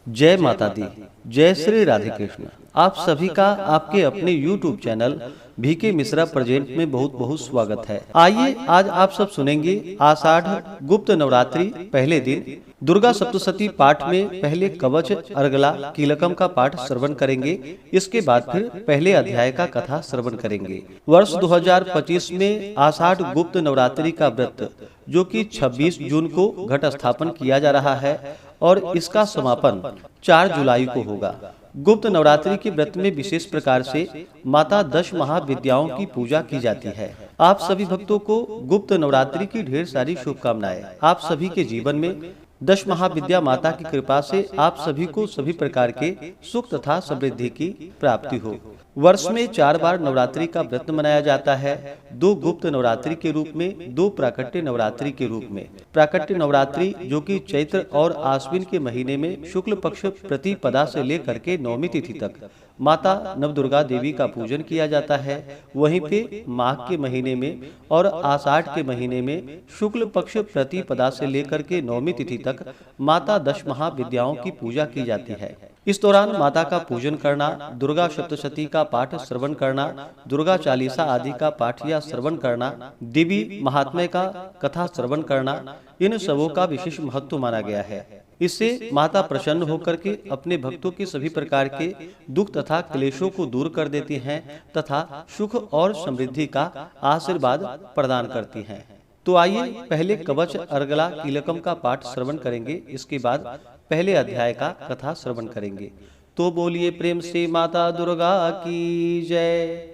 जय माता दी। जय श्री राधे कृष्ण। आप सभी का आपके अपने YouTube channel VK Mishra present में बहुत बहुत स्वागत है। आइए आज आप सब सुनेंगे आषाढ़ गुप्त नवरात्रि पहले दिन दुर्गा सप्तशती पाठ में पहले कवच अर्गला कीलकम का पाठ श्रवण करेंगे। इसके बाद फिर पहले अध्याय का कथा श्रवण करेंगे। वर्ष 2025 में आषाढ़ गुप्त नवरात्रि का व्रत जो कि 26 जून को घट स्थापन किया जा रहा है और इसका समापन 4 जुलाई को होगा। गुप्त नवरात्रि के व्रत में विशेष प्रकार से माता 10 महाविद्याओं की पूजा की जाती है। आप सभी भक्तों को गुप्त नवरात्रि की ढेर सारी शुभकामनाएं। आप सभी के जीवन में 10 महाविद्या माता की कृपा से आप सभी को सभी प्रकार के सुख तथा समृद्धि की प्राप्ति हो। वर्ष में 4 बार नवरात्रि का व्रत मनाया जाता है, 2 गुप्त नवरात्रि के रूप में, 2 प्राकट्य नवरात्रि के रूप में। प्राकट्य नवरात्रि जो कि चैत्र और आश्विन के महीने में शुक्ल पक्ष प्रतिपदा से लेकर के नवमी तिथि तक माता नवदुर्गा देवी का पूजन किया जाता है। वहीं पे माघ के महीने में और आषाढ़ के महीने में शुक्ल पक्ष प्रतिपदा से लेकर के नवमी तिथि तक माता 10 महाविद्याओं की पूजा की जाती है। इस दौरान माता का पूजन करना, दुर्गा सप्तशती का पाठ श्रवण करना, दुर्गा चालीसा आदि का पाठ या श्रवण करना, देवी महात्म्य का कथा श्रवण करना, इन सबों का विशेष महत्व माना गया है। इससे माता प्रसन्न होकर के अपने भक्तों के सभी प्रकार के दुख तथा क्लेशों को दूर कर देती हैं तथा सुख और समृद्धि का आशीर्वाद प्रदान करती हैं। तो आइए पहले कवच अर्गला कीलकम का पाठ श्रवण करेंगे। इसके बाद पहले अध्याय का कथा श्रवण करेंगे। तो बोलिए प्रेम से माता दुर्गा की जय,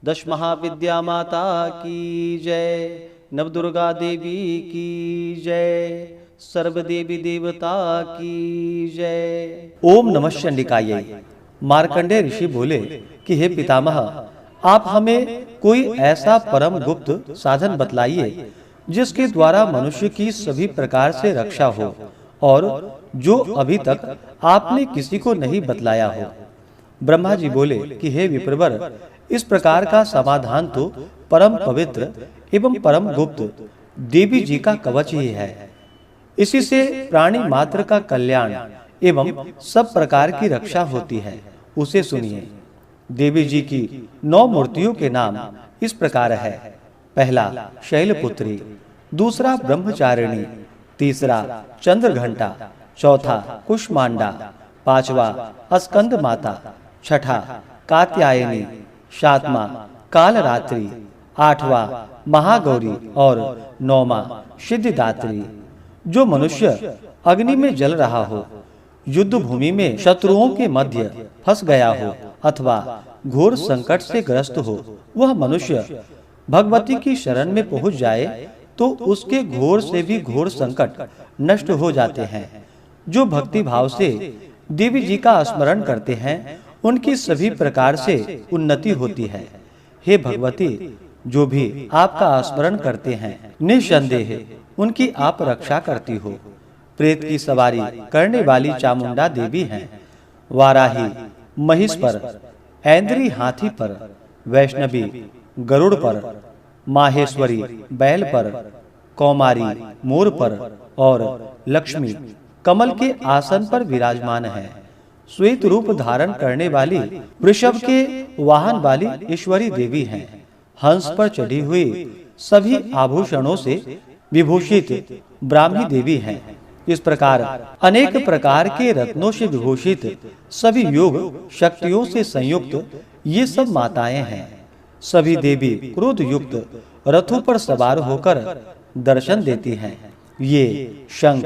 10 महाविद्या माता की जय, नवदुर्गा देवी की जय, सर्व देवी देवता की जय। ओम नमः चंडिकायै। मार्कंडेय ऋषि बोले कि हे पितामह, आप हमें कोई ऐसा परम गुप्त साधन बतलाइए जिसके द्वारा मनुष्य की सभी प्रकार से रक्षा हो और जो अभी तक आपने किसी को नहीं बतलाया हो। ब्रह्मा जी बोले कि हे विप्रवर, इस प्रकार का समाधान तो परम पवित्र एवं परम गुप्त देवी जी का कवच ही है। इसी से प्राणी मात्र का कल्याण एवं सब प्रकार की रक्षा होती है। उसे सुनिए। देवी जी की 9 मूर्तियों के नाम इस प्रकार है। पहला शैलपुत्री, दूसरा ब्रह्मचारिणी, तीसरा चंद्रघंटा, चौथा कुष्मांडा, पांचवा स्कंद माता, छठा कात्यायनी, सातवां कालरात्रि, आठवां महागौरी और 9वां सिद्धिदात्री। जो मनुष्य अग्नि में जल रहा हो, युद्ध भूमि में शत्रुओं के मध्य फंस गया हो अथवा घोर संकट से ग्रस्त हो, वह मनुष्य भगवती की शरण में पहुंच जाए तो उसके घोर से भी घोर संकट नष्ट हो जाते हैं। जो भक्ति भाव से देवी जी का स्मरण करते हैं, उनकी सभी प्रकार से उन्नति होती है। हे भगवती, जो भी आपका स्मरण करते हैं, निसंदेह उनकी आप रक्षा करती हो। प्रेत की सवारी करने वाली चामुंडा देवी हैं। वाराही महिष पर, ऐन्द्री हाथी पर, वैष्णवी गरुड़ पर, माहेश्वरी बैल पर, कौमारी मोर पर और लक्ष्मी कमल के आसन पर विराजमान है। श्वेत रूप धारण करने वाली वृषभ के वाहन वाली ईश्वरी देवी हैं। हंस पर चढ़ी हुई सभी आभूषणों से विभूषित ब्राह्मी देवी हैं। इस प्रकार अनेक प्रकार के रत्नों से विभूषित सभी योग शक्तियों से संयुक्त ये सब माताएं हैं। सभी देवी क्रोध युक्त रथों पर सवार होकर दर्शन देती हैं। ये शंख,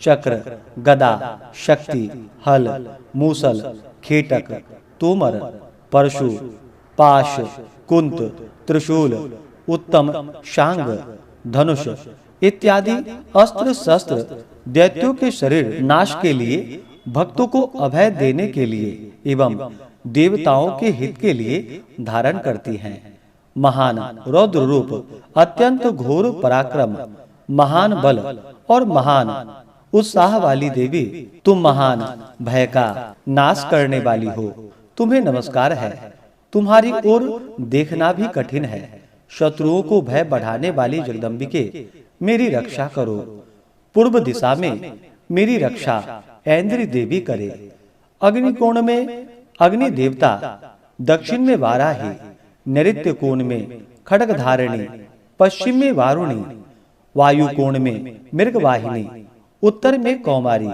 चक्र, गदा, शक्ति, हल, मूसल, खेटक, तोमर, परशु, पाश, कुंत, त्रिशूल, उत्तम, शांग, धनुष इत्यादि अस्त्र शस्त्र दैत्यों के शरीर नाश के लिए, भक्तों को अभय देने के लिए एवं देवताओं के हित के लिए धारण करती हैं। महान रौद्र रूप, अत्यंत घोर पराक्रम, महान बल और महान उत्साह वाली देवी, तुम महान भय का नाश करने वाली हो। तुम्हें नमस्कार है। तुम्हारी ओर देखना भी कठिन है। शत्रुओं को भय बढ़ाने वाली जगदम्बिके, मेरी रक्षा करो। पूर्व दिशा में मेरी रक्षा ऐन्द्री देवी करे। अग्निकोण में अग्नि देवता, दक्षिण में वाराही, नैऋत्य कोण में खड्गधारिणी, पश्चिम में वारुणी, वायु कोण में मृगवाहिनी, उत्तर में कौमारी,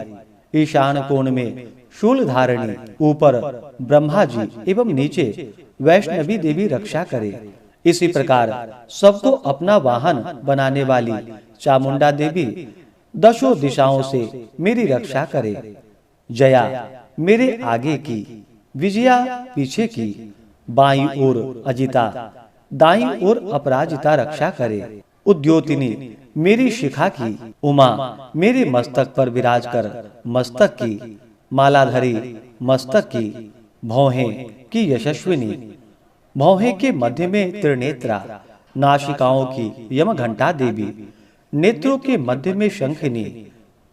ईशान कोण में शूलधारिणी, ऊपर ब्रह्मा जी एवं नीचे वैष्णवी देवी रक्षा करे। इसी प्रकार सबको अपना वाहन बनाने वाली चामुंडा देवी दशों दिशाओं से मेरी रक्षा करे। जया मेरे आगे की, विजया पीछे की, बाईं ओर अजिता, दाईं ओर अपराजिता रक्षा करे। उद्योतिनी मेरी शिखा की, उमा मेरे मस्तक पर विराज कर मस्तक की, मालाधरी मस्तक की, भौहें की यशस्विनी, भौहें के मध्य में त्रिनेत्रा, नासिकाओं की यमघंटा देवी, नेत्रों के मध्य में शंखिनी,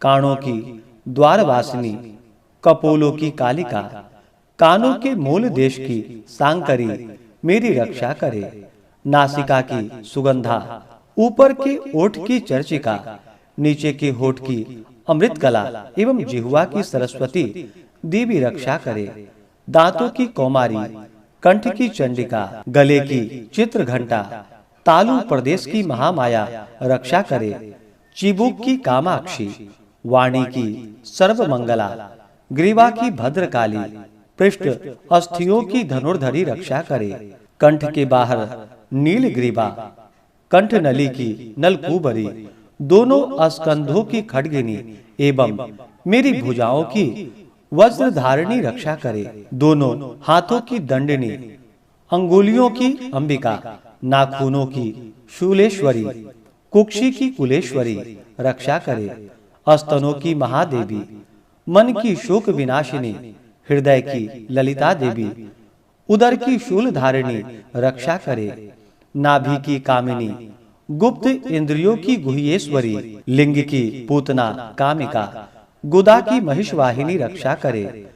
कानों की द्वारवासिनी, कपोलों की कालिका, कानों के मूल देश की सांकरी मेरी रक्षा करे। नासिका की सुगंधा, ऊपर के ओठ की चर्चिका, नीचे के होठ की अमृत कला एवं जिह्वा की सरस्वती देवी रक्षा करे। दांतों की कौमारी, कंठ की चंडिका, गले की चित्र घंटा, तालु प्रदेश की महामाया रक्षा करे। चिबुक की कामाक्षी, वाणी की सर्वमंगला, ग्रीवा की भद्रकाली, पृष्ठ अस्थियों की धनुर्धरी रक्षा करे। कंठ के बाहर नील ग्रीवा, कंठ नली की नलकूबरी, दोनों स्कंधों की खड्गिनी एवं मेरी भुजाओं की वज्रधारिणी रक्षा करे। दोनों हाथों की दंडनी, अंगुलियों की अंबिका, नाखूनों की शूलेश्वरी, कुक्षी की कुलेश्वरी रक्षा करे। स्तनों की महादेवी, मन की शोक विनाशिनी, हृदय की ललिता देवी, उदर की शूलधारिणी रक्षा करे। नाभि की कामिनी, गुप्त इंद्रियों की गुह्येश्वरी, लिंग की पूतना कामिका, गुदा की महिषवाहिनी रक्षा करे।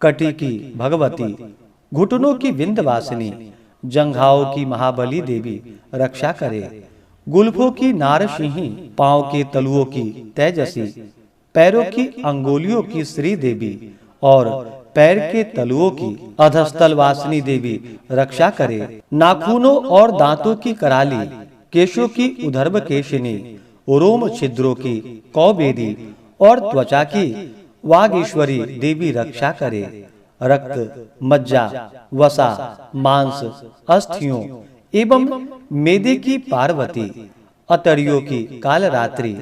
कटी की भगवती, घुटनों की विंध्यवासिनी, जंघाओं की महाबली देवी रक्षा करे। गुल्फों की नारसिंही, पांव के तलुओं की तेजसी, पैरों की अंगुलियों की श्री देवी और पैर के तलुओं की अधस्तल वासिनी देवी रक्षा करे। नाखूनों और दांतों की कराली, केशों की उधर्भ केशिनी, रोम छिद्रों की कौबेदी और त्वचा की वागीश्वरी देवी रक्षा करे। रक्त, मज्जा, वसा, मांस, अस्थियों एवं मेदे की पार्वती, अतरियों की कालरात्रि,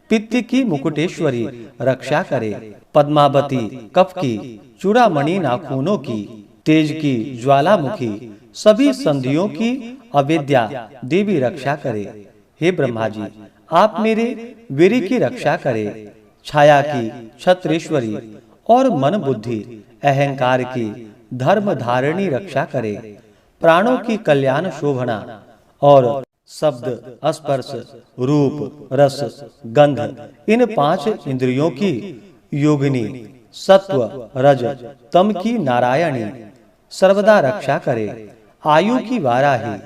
पित्त की मुकुटेश्वरी रक्षा करे। पद्मावती, कफ की चूड़ामणि नाखूनों की, तेज की ज्वालामुखी, सभी संधियों की अवेद्या देवी रक्षा करे। हे ब्रह्मा जी, आप मेरे वीर की रक्षा करे। छाया की छत्रेश्वरी और मन बुद्धि अहंकार की धर्म धारिणी रक्षा करे। प्राणों की कल्याण शोभना और शब्द, स्पर्श, रूप, रस, गंध, इन 5 इंद्रियों की योगिनी, सत्व, रज, तम की नारायणी सर्वदा रक्षा करे। आयु की वाराही,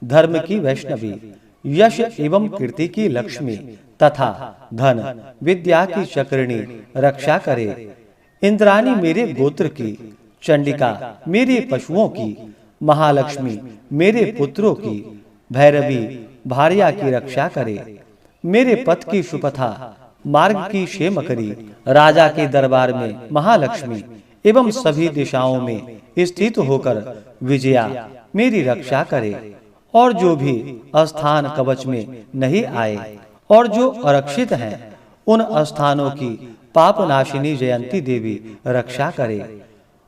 धर्म की वैष्णवी, यश एवं कीर्ति की लक्ष्मी तथा धन विद्या की चक्रिणी रक्षा करे। इंद्राणी मेरे गोत्र की, चंडिका मेरे पशुओं की, महालक्ष्मी मेरे पुत्रों की, भैरवी भार्या की रक्षा करे। मेरे पथ की सुपथा, मार्ग की क्षेमकरी, राजा के दरबार में महालक्ष्मी एवं सभी दिशाओं में स्थित होकर विजया मेरी रक्षा करे। और जो भी स्थान कवच में नहीं आए और जो अरक्षित हैं, उन स्थानों की पापनाशिनी जयंती देवी रक्षा करे।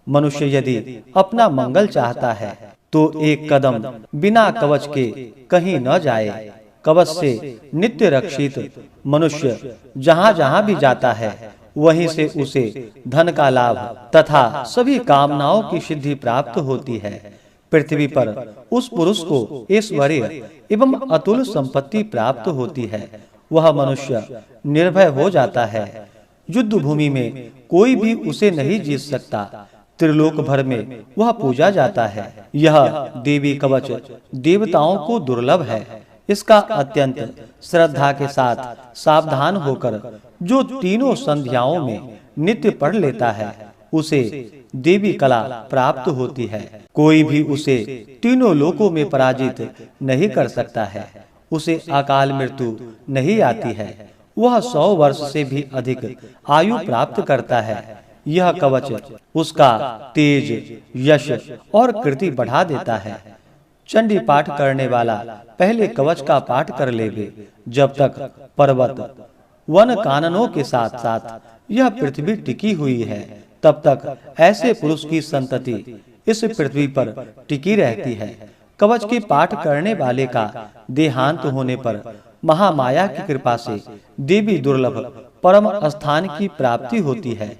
मनुष्य यदि अपना मंगल चाहता है तो एक कदम बिना कवच के कहीं न जाए। कवच से नित्य रक्षित मनुष्य जहाँ-जहाँ भी जाता है, वहीं से उसे धन का लाभ तथा सभी कामनाओं की सिद्धि प्राप्त होती है। पृथ्वी पर उस पुरुष को ऐश्वर्य एवं अतुल संपत्ति प्राप्त होती है। वह मनुष्य निर्भय हो जाता है। युद्ध भूमि में कोई भी उसे नहीं जीत सकता। त्रिलोक भर में वह पूजा जाता है। यह देवी कवच देवताओं को दुर्लभ है, इसका अत्यंत श्रद्धा के साथ सावधान होकर जो तीनों संध्याओं में नित्य पढ़ लेता है उसे देवी कला प्राप्त होती है। कोई भी उसे तीनों लोकों में पराजित नहीं कर सकता है। उसे अकाल मृत्यु नहीं आती है। वह 100 वर्ष से भी अधिक आयु प्राप्त करता है। यह कवच उसका तेज, यश और कीर्ति बढ़ा देता है। चंडी पाठ करने वाला पहले कवच का पाठ कर लेवे। जब तक पर्वत वन काननों के साथ साथ यह पृथ्वी टिकी हुई है, तब तक ऐसे पुरुष की संतति इस पृथ्वी पर टिकी रहती है। कवच के पाठ करने वाले का देहांत होने पर महामाया की कृपा से देवी दुर्लभ परम स्थान की प्राप्ति होती है।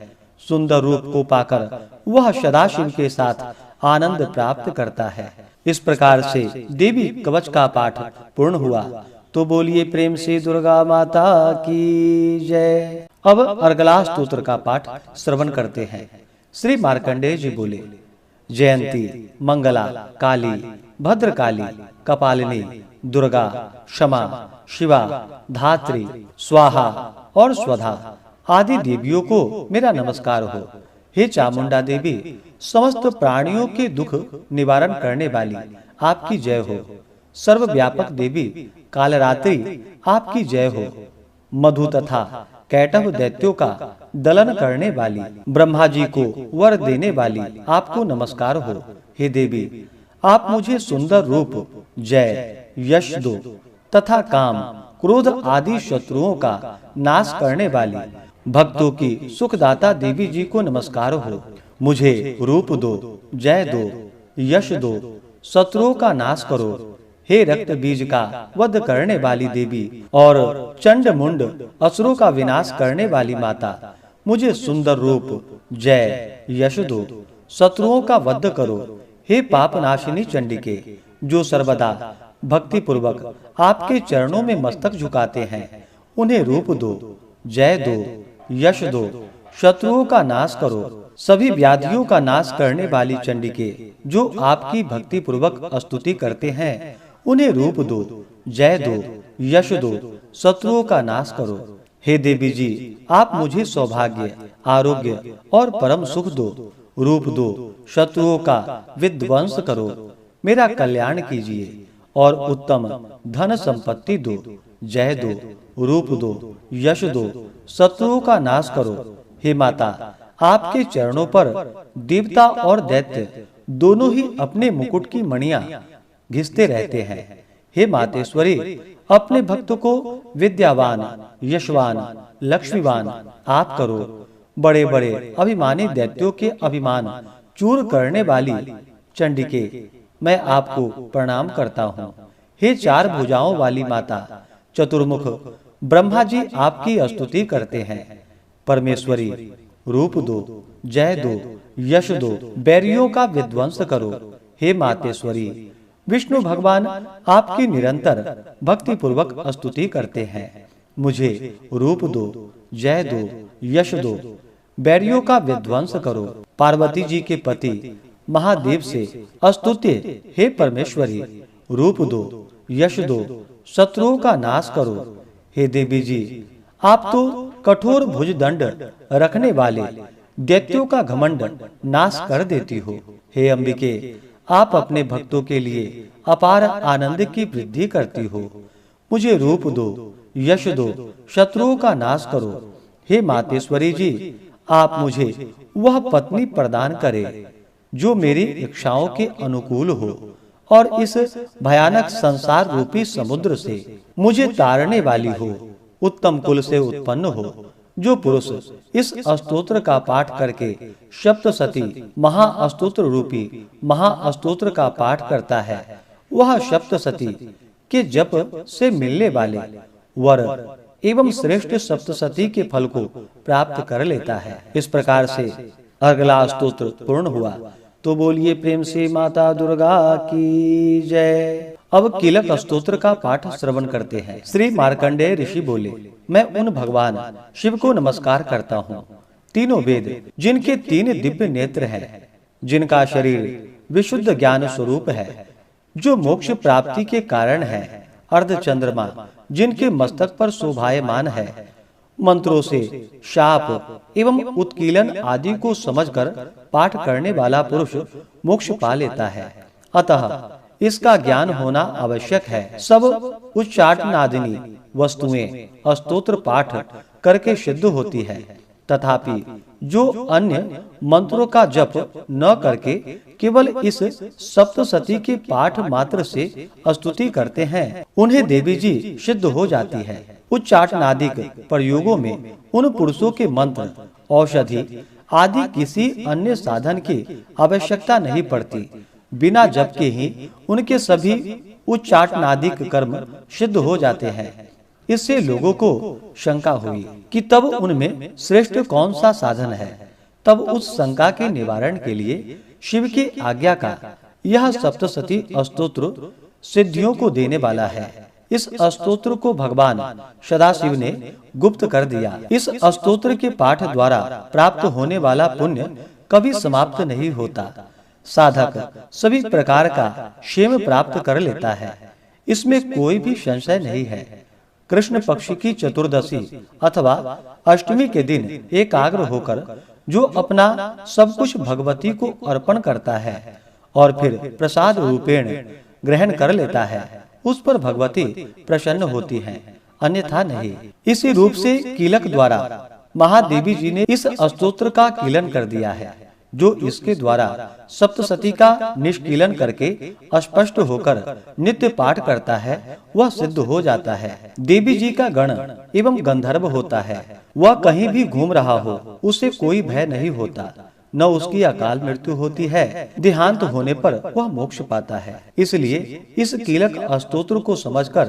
सुंदर रूप को पाकर वह सदाशिव के साथ आनंद प्राप्त करता है। इस प्रकार से देवी कवच का पाठ पूर्ण हुआ। तो बोलिए प्रेम से दुर्गा माता की जय। अब अर्गला स्तोत्र का पाठ श्रवण करते हैं। श्री मार्कंडेय जी बोले, जयंती, मंगला, काली, भद्रकाली, कपालिनी, दुर्गा, क्षमा, शिवा, धात्री, स्वाहा और स्वधा आदि देवियों को मेरा नमस्कार हो। हे चामुंडा देवी, समस्त प्राणियों के दुख निवारण करने वाली आपकी जय हो। सर्वव्यापक देवी कालरात्रि आपकी जय हो। मधु तथा कैटभ दैत्यों का दलन करने वाली, ब्रह्मा जी को वर देने वाली आपको नमस्कार हो। हे देवी, आप मुझे सुंदर रूप, जय, यश दो तथा काम, क्रोध आदि शत्रुओं का नाश करने वाली भक्तों की सुखदाता देवी जी को नमस्कार हो। मुझे रूप दो, जय दो, यश दो, शत्रुओं का नाश करो। हे रक्त बीज का वध करने वाली देवी और चंड मुंड असुरों का विनाश करने वाली माता, मुझे सुंदर रूप, जय, यश दो, शत्रुओं का वध करो। हे पाप नाशिनी चंडिके, जो सर्वदा भक्ति पूर्वक आपके चरणों में मस्तक झुकाते हैं, उन्हें रूप दो, जय दो, यश दो, शत्रुओं का नाश करो। सभी व्याधियों का नाश करने वाली चंडिके, जो आपकी भक्ति पूर्वक स्तुति करते हैं, उन्हें रूप दो, जय दो, यश दो, शत्रुओं का नाश करो। हे देवी जी, आप मुझे सौभाग्य, आरोग्य और परम सुख दो। रूप दो, शत्रुओं का विध्वंस करो, मेरा कल्याण कीजिए और उत्तम धन संपत्ति दो। जय दो, रूप दो, यश दो, शत्रुओं का नाश करो। हे माता, आपके चरणों पर देवता और दैत्य दोनों ही अपने मुकुट की मणियां घिसते रहते हैं। हे मातेश्वरी, अपने भक्त को विद्यावान, यशवान, लक्ष्मीवान आप करो। बड़े बड़े अभिमानी दैत्यों के अभिमान चूर करने वाली चंडिके, मैं आपको प्रणाम करता हूँ। हे चार भुजाओं वाली माता, चतुर्मुख ब्रह्मा जी आपकी स्तुति करते हैं। परमेश्वरी, रूप दो, जय दो, यश दो, बैरियों का विध्वंस करो। हे मातेश्वरी, विष्णु भगवान आपकी निरंतर भक्ति पूर्वक स्तुति करते हैं। मुझे रूप दो, जय दो, यश दो, बैरियों का विध्वंस करो। पार्वती जी के पति महादेव से स्तुत्य, हे परमेश्वरी, रूप दो, यश दो, शत्रुओं का नाश करो। हे देवी जी, आप तो कठोर भुजदंड रखने वाले दैत्यों का घमंड नाश कर देती हो। हे अंबिके, आप अपने भक्तों के लिए अपार आनंद की वृद्धि करती हो। मुझे रूप दो, यश दो, शत्रुओं का नाश करो। हे मातेश्वरी जी, आप मुझे वह पत्नी प्रदान करे जो मेरी इच्छाओं के अनुकूल हो और इस भयानक संसार रूपी समुद्र से मुझे तारने वाली हो। उत्तम कुल से उत्पन्न हो। जो पुरुष इस स्तोत्र का पाठ करके सप्तशती महास्तोत्र रूपी महास्तोत्र का पाठ करता है, वह सप्तशती के जप से मिलने वाले वर एवं श्रेष्ठ सप्तशती के फल को प्राप्त कर लेता है। इस प्रकार से अगला स्तोत्र पूर्ण हुआ। तो बोलिए प्रेम से माता दुर्गा की जय। अब कीलक स्तोत्र का पाठ श्रवण करते हैं। श्री मार्कंडेय ऋषि बोले, मैं उन भगवान शिव को नमस्कार करता हूँ, तीनों वेद जिनके 3 दिव्य नेत्र हैं, जिनका शरीर विशुद्ध ज्ञान स्वरूप है, जो मोक्ष प्राप्ति के कारण है, अर्धचंद्रमा जिनके मस्तक पर शोभायमान है, मंत्रों से शाप एवं उत्कीलन आदि को समझकर पाठ करने वाला पुरुष मोक्ष पा लेता है। अतः इसका ज्ञान होना आवश्यक है। सब उच्चाटनादिनी वस्तुएं स्तोत्र पाठ करके सिद्ध होती है, तथापि जो अन्य मंत्रों का जप न करके केवल इस सप्तशती के पाठ मात्र से स्तुति करते हैं, उन्हें देवी जी सिद्ध हो जाती है। उच्चाटनादिक प्रयोगों में उन पुरुषों के मंत्र, औषधि आदि किसी अन्य साधन की आवश्यकता नहीं पड़ती। बिना जप के ही उनके सभी उच्चाटनादिक कर्म सिद्ध हो जाते हैं। इससे लोगों को शंका हुई कि तब उनमें श्रेष्ठ कौन सा साधन है। तब उस शंका के निवारण के लिए शिव की आज्ञा का यह सप्तशती स्तोत्र सिद्धियों को देने वाला है। इस स्तोत्र को भगवान सदाशिव ने गुप्त कर दिया। इस स्तोत्र के पाठ द्वारा प्राप्त होने वाला पुण्य कभी समाप्त नहीं होता। साधक सभी प्रकार का क्षेम प्राप्त कर लेता है, इसमें कोई भी संशय नहीं है। कृष्ण पक्ष की चतुर्दशी अथवा अष्टमी के दिन एकाग्र होकर जो अपना सब कुछ भगवती को अर्पण करता है और फिर प्रसाद रूपेण ग्रहण कर लेता है, उस पर भगवती प्रसन्न होती है, अन्यथा नहीं। इसी रूप से कीलक द्वारा महादेवी जी ने इस स्तोत्र का कीलन कर दिया है। जो इसके द्वारा सप्तशती का निष्कीलन करके स्पष्ट होकर नित्य पाठ करता है, वह सिद्ध हो जाता है। देवी जी का गण एवं गंधर्व होता है, वह कहीं भी घूम रहा हो, उसे कोई भय नहीं होता, न उसकी अकाल मृत्यु होती है। देहांत होने पर वह मोक्ष पाता है। इसलिए इस कीलक स्तोत्र को समझकर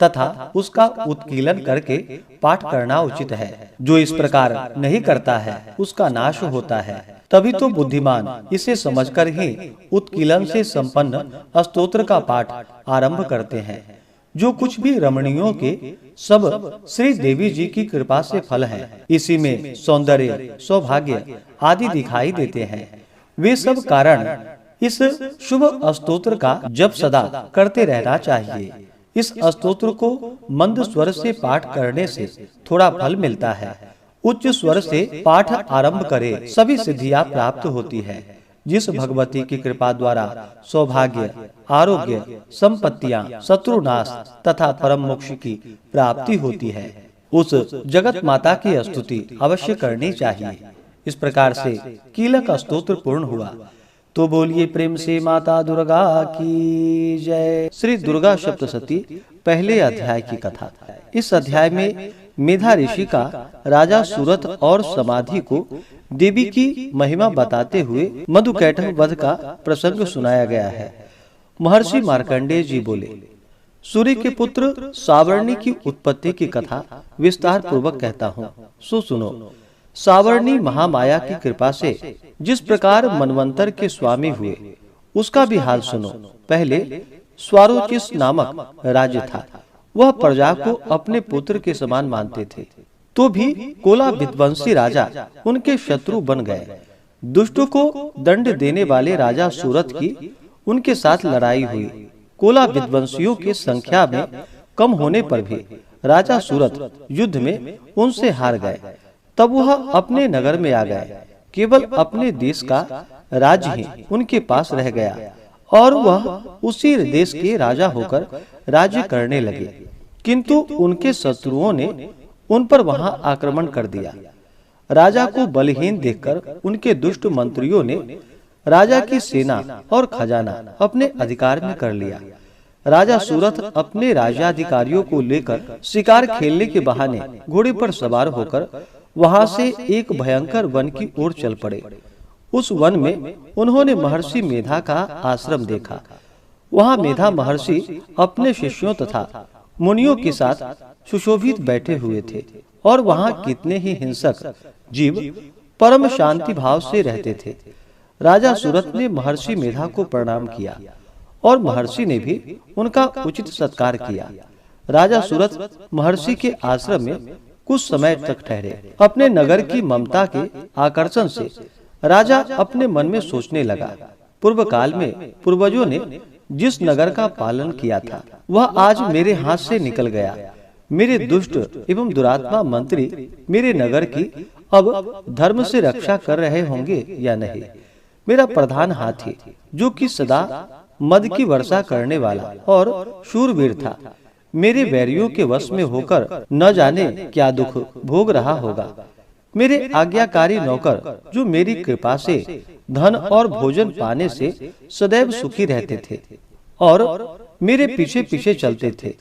तथा उसका उत्कीलन करके पाठ करना उचित है। जो इस प्रकार नहीं करता है, उसका नाश होता है। तभी तो बुद्धिमान इसे समझकर ही उत्कीलन से संपन्न स्तोत्र का पाठ आरंभ करते हैं। जो कुछ भी रमणियों के सब श्री देवी जी की कृपा से फल हैं। इसी में सौंदर्य, सौभाग्य आदि दिखाई देते हैं। वे सब कारण इस शुभ स्तोत्र का जप सदा करते रहना चाहिए। इस स्तोत्र को मंद स्वर से पाठ करने से थोड़ा फल मिलता है। उच्च स्वर से पाठ आरंभ करे, सभी सिद्धियां प्राप्त होती है। जिस भगवती की कृपा द्वारा सौभाग्य, आरोग्य, संपत्तियां, शत्रुनाश तथा परम मोक्ष की प्राप्ति होती है, उस जगत माता की स्तुति अवश्य करनी चाहिए। इस प्रकार से कीलक स्तोत्र पूर्ण हुआ। तो बोलिए प्रेम से माता दुर्गा की जय। श्री दुर्गा सप्तशती पहले अध्याय की कथा। इस अध्याय में मेधा ऋषि का राजा सूरत और समाधि को देवी की महिमा बताते हुए मधुकैटभ वध का प्रसंग सुनाया गया है। महर्षि मार्कंडेय जी बोले, सूर्य के पुत्र सावर्णी की उत्पत्ति की कथा विस्तार पूर्वक कहता हूँ, सो सुनो। सावर्णी महामाया की कृपा से जिस प्रकार मनवंतर के स्वामी हुए, उसका भी हाल सुनो। पहले स्वारोचिस नामक राज्य था। वह प्रजा को अपने पुत्र के समान मानते थे, तो भी कोला विध्वंसी राजा उनके शत्रु बन गए। दुष्टों को दंड देने वाले राजा सूरत की उनके साथ लड़ाई हुई। कोला विध्वंसियों की संख्या में कम होने पर भी राजा सूरत युद्ध में उनसे हार गए। तब वह अपने नगर में आ गए। केवल अपने देश का राज्य ही उनके पास रह गया और वह उसी देश के राजा होकर राज्य करने लगे। किंतु उनके शत्रुओं ने उन पर वहां आक्रमण कर दिया। राजा को बलहीन देखकर उनके दुष्ट मंत्रियों ने राजा की सेना और खजाना अपने अधिकार में कर लिया। राजा सूरत अपने राज्याधिकारियों को लेकर शिकार खेलने के बहाने घोड़े पर सवार होकर वहां से एक भयंकर वन की ओर चल पड़े। उस वन में उन्होंने महर्षि मेधा का आश्रम देखा। वहां मेधा महर्षि अपने शिष्यों तथा मुनियों के साथ सुशोभित बैठे हुए थे और वहां कितने ही हिंसक जीव परम शांति भाव से रहते थे। राजा सूरत ने महर्षि मेधा को प्रणाम किया और महर्षि ने भी उनका उचित सत्कार किया। राजा सूरत महर्षि के आश्रम में कुछ समय तक ठहरे। अपने नगर की ममता के आकर्षण से राजा अपने मन में सोचने लगा, पूर्व काल में पूर्वजों ने जिस नगर का पालन किया था वह आज मेरे हाथ से निकल गया। मेरे दुष्ट एवं दुरात्मा मंत्री मेरे नगर की अब धर्म से रक्षा कर रहे होंगे या नहीं। मेरा प्रधान हाथी जो कि सदा मद की वर्षा करने वाला और शूरवीर था, मेरे बैरियों के वश में होकर न जाने क्या दुख भोग रहा होगा। मेरे आज्ञाकारी नौकर जो मेरी कृपा से धन और भोजन पाने से सदैव सुखी रहते थे और मेरे पीछे पीछे चलते थे,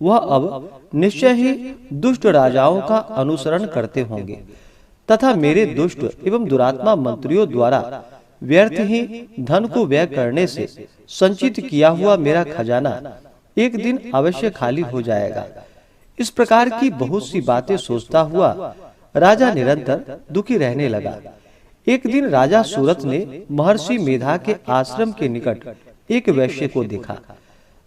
वह अब निश्चय ही दुष्ट राजाओं का अनुसरण करते होंगे तथा मेरे दुष्ट एवं दुरात्मा मंत्रियों द्वारा व्यर्थ ही धन को व्यय करने से संचित किया हुआ मेरा खजाना एक दिन अवश्य खाली हो जाएगा। इस प्रकार की बहुत सी बातें सोचता हुआ राजा निरंतर दुखी रहने लगा। एक दिन राजा सूरत ने महर्षि मेधा के आश्रम के निकट एक वैश्य को देखा।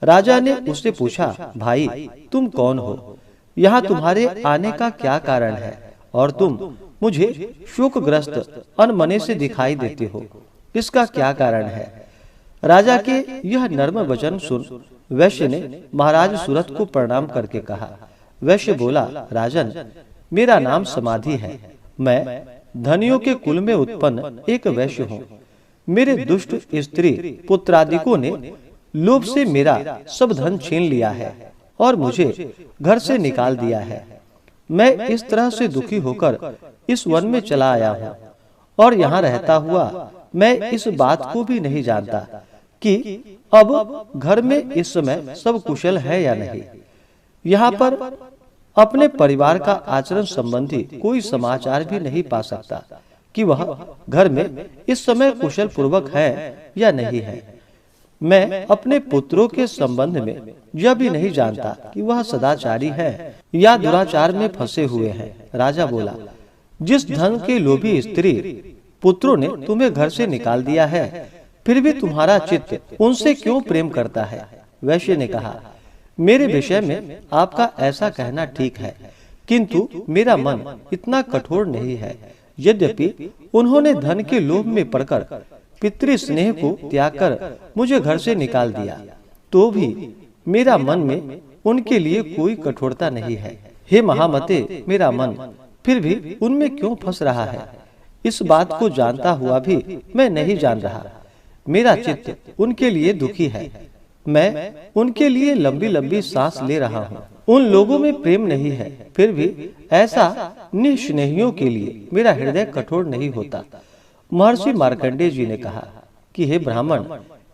राजा ने उससे पूछा, भाई तुम कौन हो? यहाँ तुम्हारे आने का क्या कारण है और तुम मुझे शोकग्रस्त अनमने से दिखाई देते हो, इसका क्या कारण है? राजा के यह नर्म वचन सुन वैश्य ने महाराज सूरत को प्रणाम करके कहा। वैश्य बोला, राजन मेरा नाम समाधि है, मैं धनियों के कुल में उत्पन्न एक वैश्य हूँ। मेरे दुष्ट स्त्री पुत्रादिकों ने लोभ से मेरा सब धन छीन लिया है और मुझे घर से निकाल दिया है। मैं इस तरह से दुखी होकर इस वन में चला आया हूँ और यहाँ रहता हुआ मैं इस बात को भी नहीं जानता कि अब घर में इस समय सब कुशल है या नहीं। यहाँ पर अपने परिवार का आचरण संबंधी कोई समाचार भी नहीं पा सकता कि वह घर में इस समय कुशल पूर्वक है या नहीं है। मैं अपने पुत्रों के संबंध में यह भी नहीं जानता कि वह सदाचारी है या दुराचार में फंसे हुए हैं। राजा बोला, जिस धन के लोभी स्त्री पुत्रों ने तुम्हें घर से निकाल दिया है, फिर भी तुम्हारा चित्त उनसे क्यों प्रेम करता है? वैश्य ने कहा, मेरे विषय में आपका ऐसा कहना ठीक है, किंतु मेरा मन इतना कठोर नहीं है। यद्यपि उन्होंने धन के लोभ में पड़कर पितृ स्नेह को त्याग कर मुझे घर से निकाल दिया, तो भी मेरा मन में उनके लिए कोई कठोरता नहीं है। हे महामते, मेरा मन फिर भी उनमें क्यों फंस रहा है, इस बात को जानता हुआ भी मैं नहीं जान रहा। मेरा चित्त उनके लिए दुखी है। मैं उनके लिए लंबी लंबी सांस ले रहा हूँ। उन लोगों में प्रेम नहीं है, फिर भी ऐसा निस्नेहियों के लिए मेरा हृदय कठोर नहीं होता। महर्षि मार्कंडेय जी ने कहा कि हे ब्राह्मण,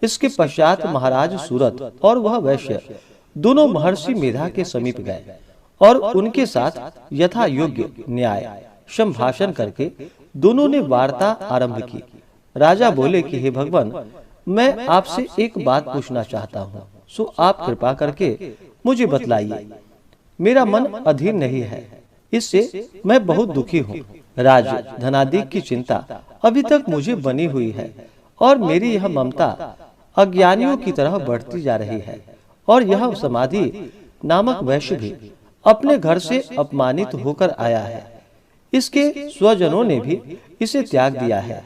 इसके पश्चात महाराज सूरत और वह वैश्य दोनों महर्षि मेधा के समीप गए और उनके साथ यथा योग्य न्याय संभाषण करके दोनों ने वार्ता आरंभ की। राजा बोले कि हे भगवान, मैं आपसे एक बात पूछना चाहता हूँ, सो आप कृपा करके मुझे बतलाइए। मेरा मन अधीर नहीं है, इससे मैं बहुत दुखी हूँ। राज्य धनादि की चिंता अभी तक मुझे बनी हुई है और मेरी यह ममता अज्ञानियों की तरह बढ़ती जा रही है। और यह समाधि नामक वैश्य भी अपने घर से अपमानित होकर आया है। इसके स्वजनों ने भी इसे त्याग दिया है।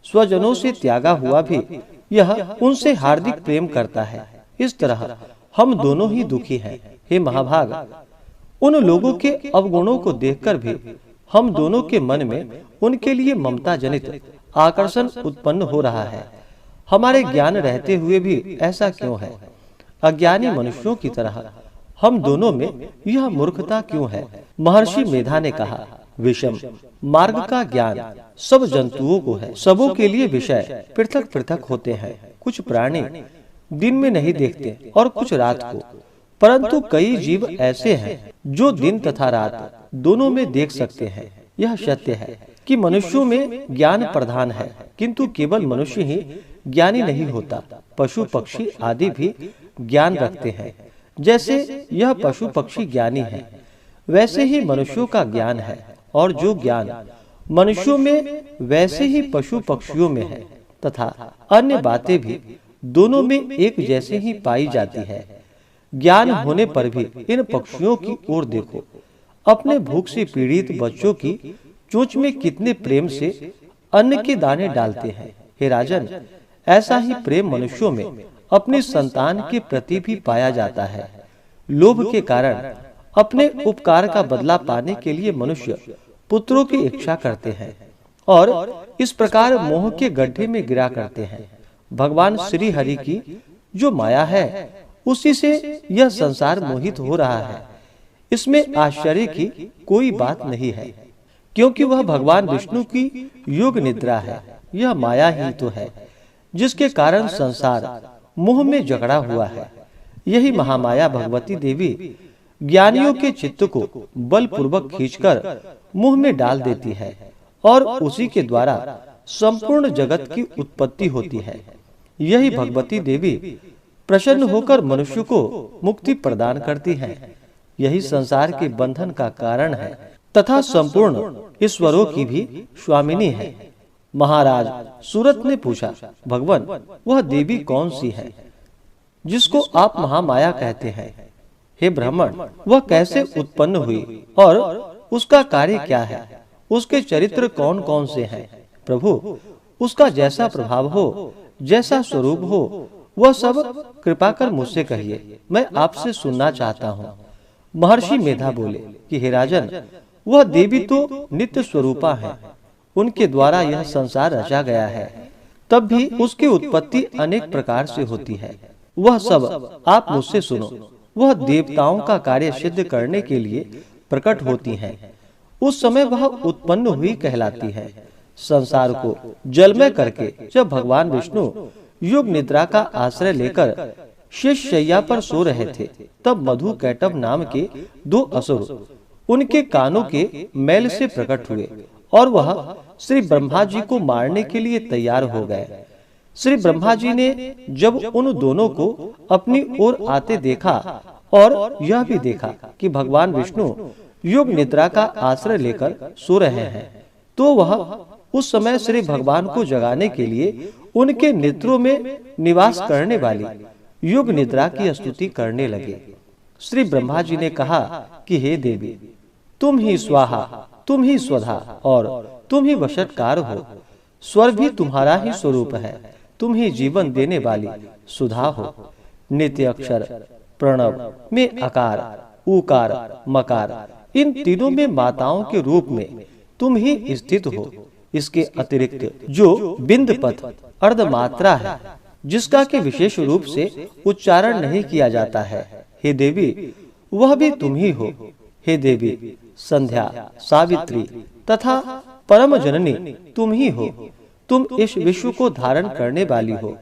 स्वजनों से त्यागा हुआ भी यह उनसे हार्दिक प्रेम करता है। इस तरह हम दोनों ही दुखी हैं। हे महाभाग, उन लोगों के अवगुणों को देखकर भी हम दोनों के मन में उनके लिए ममता जनित आकर्षण उत्पन्न हो रहा है। हमारे ज्ञान रहते हुए भी ऐसा क्यों है? अज्ञानी मनुष्यों की तरह हम दोनों में यह मूर्खता क्यों है? महर्षि मेधा ने कहा, विषम मार्ग का ज्ञान सब जंतुओं को है। सबों के लिए विषय पृथक पृथक होते हैं। कुछ प्राणी दिन में नहीं देखते और कुछ रात को, परंतु कई जीव ऐसे हैं जो दिन तथा रात दोनों में देख सकते हैं। यह सत्य है कि मनुष्यों में ज्ञान प्रधान है, किंतु केवल मनुष्य ही ज्ञानी नहीं होता। पशु पक्षी आदि भी ज्ञान रखते हैं। जैसे यह पशु पक्षी ज्ञानी है, वैसे ही मनुष्यों का ज्ञान है, और जो ज्ञान मनुष्यों में वैसे ही पशु पक्षियों में है तथा अन्य बातें भी दोनों में एक जैसे ही पाई जाती है। ज्ञान होने पर भी इन पक्षियों की ओर देखो, अपने भूख से पीड़ित बच्चों की चोंच में कितने प्रेम से अन्न के दाने डालते हैं। हे राजन, ऐसा ही प्रेम मनुष्यों में अपनी संतान के प्रति भी पाया जाता है। लोभ के कारण अपने उपकार का बदला पाने के लिए मनुष्य पुत्रों की इच्छा करते हैं और इस प्रकार मोह के गड्ढे में गिरा करते हैं। भगवान श्री हरि की जो माया है उसी से यह संसार मोहित हो रहा है। इसमें आश्चर्य की कोई बात नहीं है, क्योंकि वह भगवान विष्णु की योग निद्रा है। यह माया ही तो है जिसके कारण संसार मोह में जकड़ा हुआ है। यही महामाया भगवती देवी ज्ञानियों के चित्त को बलपूर्वक खींचकर मुंह में डाल देती है और उसी के द्वारा संपूर्ण जगत की उत्पत्ति होती है। यही भगवती देवी प्रसन्न होकर मनुष्य को मुक्ति प्रदान करती है। यही संसार के बंधन का कारण है तथा संपूर्ण ईश्वरों की भी स्वामिनी है। महाराज सूरत ने पूछा, भगवान वह देवी कौन सी है जिसको आप महामाया कहते हैं? हे ब्राह्मण, वह कैसे उत्पन्न हुई और उसका कार्य क्या है? उसके चरित्र कौन कौन से हैं? प्रभु, उसका जैसा प्रभाव हो, जैसा स्वरूप हो, वह सब कृपा कर मुझसे कहिए, मैं आपसे सुनना चाहता हूँ। महर्षि मेधा बोले कि हे राजन, वह देवी तो नित्य स्वरूपा है, उनके द्वारा यह संसार रचा गया है। तब भी उसकी उत्पत्ति अनेक प्रकार से होती है। वह सब आप मुझसे सुनो। वह देवताओं का कार्य सिद्ध करने के लिए प्रकट होती हैं। उस समय वह उत्पन्न हुई कहलाती है। संसार को जलमय करके जब भगवान विष्णु योग निद्रा का आश्रय लेकर शेष शैया पर सो रहे थे, तब मधु कैटभ नाम के दो असुर उनके कानों के मैल से प्रकट हुए और वह श्री ब्रह्मा जी को मारने के लिए तैयार हो गए। श्री ब्रह्मा जी ने जब उन दोनों को अपनी ओर आते देखा और यह भी देखा कि भगवान विष्णु योग निद्रा का आश्रय लेकर सो रहे हैं, तो वह उस समय श्री भगवान को जगाने के लिए उनके नेत्रों में निवास करने वाली योग निद्रा की स्तुति करने लगे। श्री ब्रह्मा जी ने कहा कि हे देवी, तुम ही स्वाहा, तुम ही स्वधा और तुम ही वशटकार हो। स्वर भी तुम्हारा ही स्वरूप है। तुम ही जीवन देने वाली सुधा हो। नित्य अक्षर प्रणव में आकार, उकार, मकार, इन तीनों में माताओं के रूप में तुम ही स्थित हो। इसके अतिरिक्त जो बिंद पथ अर्धमात्रा है, जिसका के विशेष रूप से उच्चारण नहीं किया जाता है, हे देवी, वह भी तुम ही हो। हे देवी, संध्या, सावित्री तथा परम जननी तुम ही हो। तुम इस विश्व को धारण करने वाली हो।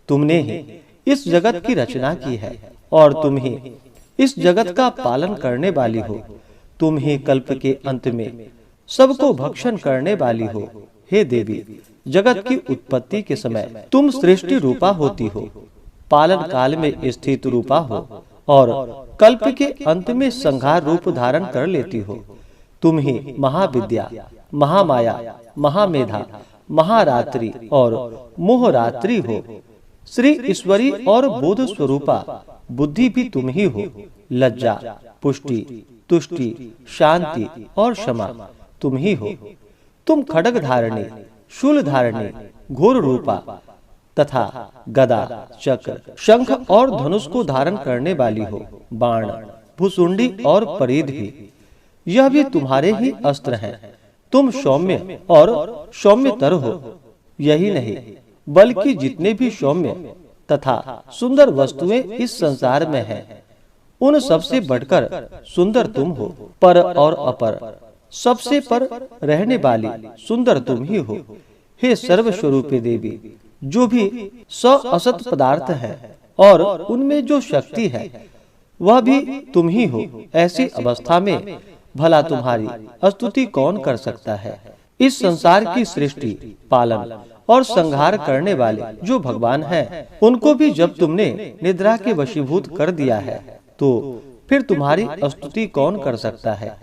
तुमने ही इस जगत की रचना की है और तुम ही इस जगत का पालन करने वाली हो। तुम ही कल्प के अंत में सबको भक्षण करने वाली हो। हे देवी, जगत की उत्पत्ति के समय तुम सृष्टि रूपा होती हो, पालन काल में स्थित रूपा हो और कल्प के अंत में संहार रूप धारण कर लेती हो। तुम ही महाविद्या, महामाया, महामेधा, महारात्रि और मोहरात्रि हो। श्री ईश्वरी और बोध स्वरूपा बुद्धि भी तुम ही हो। लज्जा, पुष्टि, तुष्टि, शांति और क्षमा तुम ही हो। तुम खड्ग धारणी, शूल धारणी, घोर रूपा तथा गदा, चक्र, शंख और धनुष को धारण करने वाली हो। बाण, भुसुंडी और परिध भी, यह भी तुम्हारे ही अस्त्र हैं। तुम सौम्य और सौम्यतर हो। यही नहीं, बल्कि जितने भी सौम्य तथा सुंदर वस्तुएं इस संसार में हैं, उन सबसे बढ़कर सुंदर तुम हो। पर और अपर, सबसे पर रहने वाली सुंदर तुम ही हो। हे सर्वस्वरूपे देवी, जो भी असत पदार्थ है और उनमें जो शक्ति है, वह भी तुम ही हो। ऐसी अवस्था में भला तुम्हारी स्तुति कौन कर सकता है? इस संसार की सृष्टि, पालन और संहार करने वाले जो भगवान हैं, उनको भी जब तुमने निद्रा के वशीभूत कर दिया है, तो फिर तुम्हारी स्तुति कौन कर सकता है?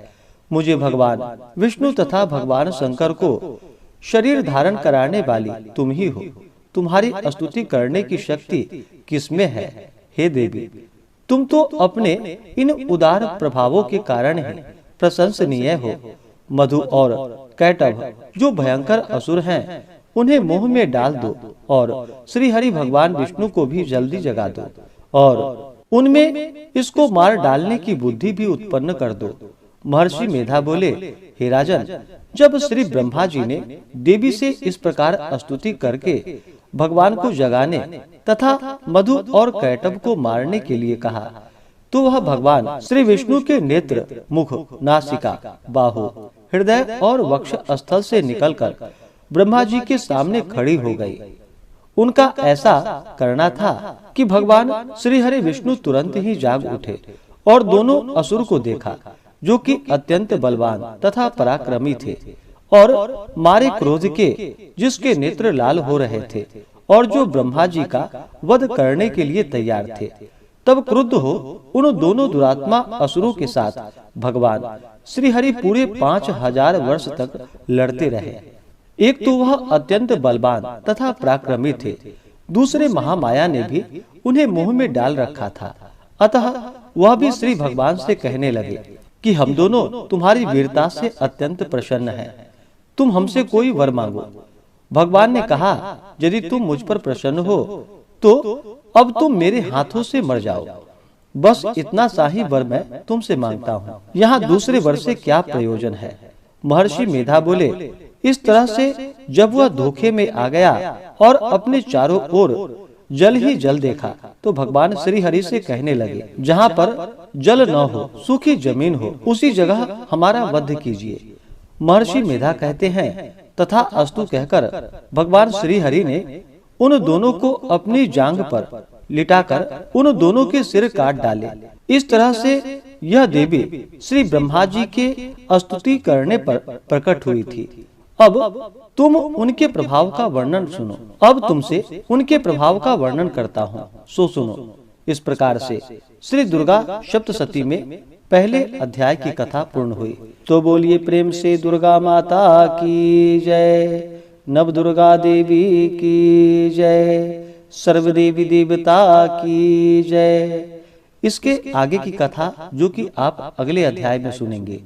मुझे भगवान विष्णु तथा भगवान शंकर को शरीर धारण कराने वाली तुम ही हो। तुम्हारी स्तुति करने की शक्ति किसमें है? हे देवी, तुम तो अपने इन उदार प्रभावों के कारण ही प्रशंसनीय हो। मधु और कैटभ जो भयंकर असुर हैं, उन्हें मुंह में डाल दो और श्री हरि भगवान विष्णु को भी जल्दी जगा दो और उनमें इसको मार डालने की बुद्धि भी उत्पन्न कर दो। महर्षि मेधा बोले, हे राजन, जब श्री ब्रह्मा जी ने देवी से इस प्रकार स्तुति करके भगवान को जगाने तथा मधु और कैटभ को मारने के लिए कहा, तो वह भगवान श्री विष्णु के नेत्र, मुख, नासिका, बाहु, हृदय और वक्ष स्थल से निकलकर ब्रह्मा जी के सामने खड़ी हो गई। उनका ऐसा करना था कि भगवान श्री हरि विष्णु तुरंत ही जाग उठे और दोनों असुर को देखा, जो कि अत्यंत बलवान तथा पराक्रमी थे और मारे क्रोध के, जिसके नेत्र लाल हो रहे थे और जो ब्रह्मा जी का वध करने के लिए तैयार थे। तब क्रुद्ध हो उन दोनों दुरात्मा असुरों के साथ भगवान श्री हरि पूरे 5000 वर्ष तक लड़ते रहे। एक तो वह अत्यंत बलवान तथा पराक्रमी थे, दूसरे महामाया ने भी उन्हें मुंह में डाल रखा था। अतः वह भी श्री भगवान से कहने लगे कि हम दोनों तुम्हारी वीरता से अत्यंत प्रसन्न हैं, तुम हमसे कोई वर मांगो। भगवान ने कहा, यदि तुम मुझ पर प्रसन्न हो तो अब तुम मेरे हाथों से मर जाओ। बस इतना सा ही वर मैं तुमसे मांगता हूँ, यहाँ दूसरे वर से क्या प्रयोजन है। महर्षि मेधा बोले, इस तरह से जब वह धोखे में आ गया और अपने चारों ओर जल ही जल देखा, तो भगवान श्री हरि से कहने लगे, जहाँ पर जल न हो, सूखी जमीन हो, उसी जगह हमारा वध कीजिए। महर्षि मेधा कहते हैं, तथा अस्तु कहकर भगवान श्री हरि ने उन दोनों को अपनी जांघ पर लिटाकर उन दोनों के सिर काट डाले। इस तरह से यह देवी श्री ब्रह्मा जी के स्तुति करने पर प्रकट हुई थी। अब तुम उनके प्रभाव का वर्णन सुनो। अब तुमसे उनके प्रभाव का वर्णन करता हूँ, सो सुनो। इस प्रकार से श्री दुर्गा सप्तशती में पहले अध्याय की कथा पूर्ण हुई। तो बोलिए प्रेम से दुर्गा माता की जय, नव दुर्गा देवी की जय, सर्व देवी देवता की जय। इसके आगे की कथा जो कि आप अगले अध्याय में सुनेंगे।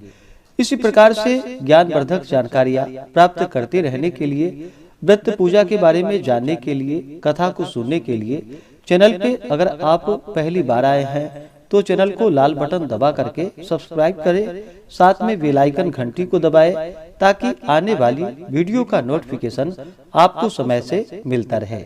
इसी प्रकार से ज्ञानवर्धक जानकारियाँ प्राप्त करते रहने के लिए, व्रत पूजा के बारे में जानने के लिए, कथा को सुनने के लिए चैनल पे अगर आप पहली बार आए हैं तो चैनल को लाल बटन दबा करके सब्सक्राइब करें, साथ में बेल आइकन घंटी को दबाएं ताकि आने वाली वीडियो का नोटिफिकेशन आपको समय से मिलता रहे।